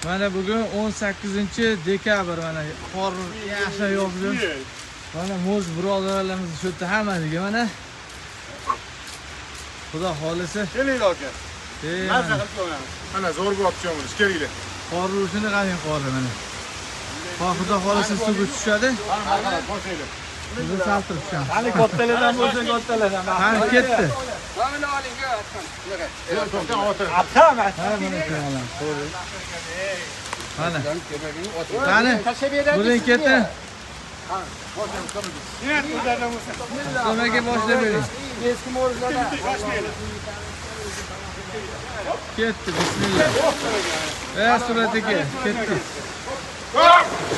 Mana bugun 18-dekabr, mana qor yaxshi yog'di. Mana mo'z birodarlarimiz shu yerda hammasiga mana. Xudo xolisi. Kelinglar aka. Mazza qilib ko'ramiz. Mana zo'rga olib chiqamiz. Kelinglar. Qor urishini qarang, qori mana. Xudo xolisi suvga tushadi. Mana boshlaylik. Bizni saltirib tushamiz. Qani kattalardan bo'lsa kattalardan. Qani ketdi. Mana oling, atkan. Atama. Mana mana. Qani. Buning ketdi. Nimaga boshlab bering. Eski mo'rizlarda. Ketdi, bismillah. Suratiga ketdi.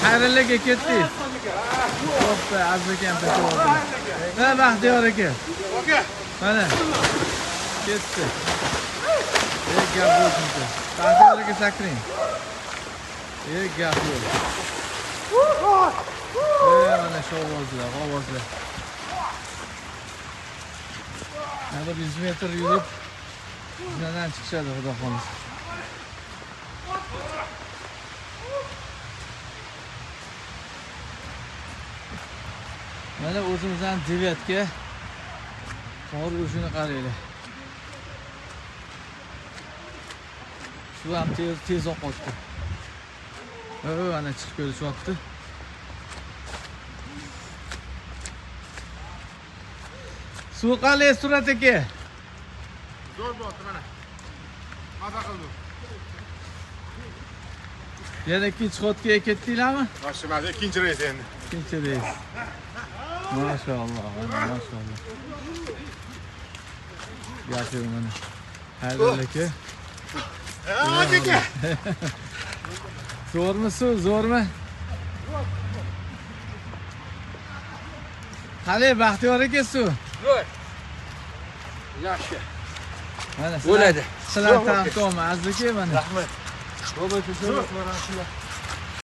Xayrillaga ketdi. Hoppa, azizakam tashib. Baxtiyor aka. Mana. Ketdi. Gap bo'lsin. Baxtiyor aka sakring. Gap yo'q. Mana shu ovozlar. Mana 100 metr yurib zinadan chiqishadi, xudo xolisi. Mana o'zimizdan devyatga qor urishini qaranglar. Shu ham tez oqotdi. Mana chiqib kelishyapti. Suv qalay Surat aka? Zo'r bo'ldi mana. Maza qildim. Yana ikkinchi xotga ketdinglarmi? Mashina ikkinchi reys endi. Ikkinchi reys. Maşallah, maşallah. Yapıyorum onu. Hayırlıkı. Hadi gel. Zor mu su? Zor mu? Hadi Baxtiyor aka su. Zo'r. Yaxshi. Mana bo'ladi. Sizlar tarafdormi? Azizki mana. Rahmat. Ro'ba ko'chirib, mana shular.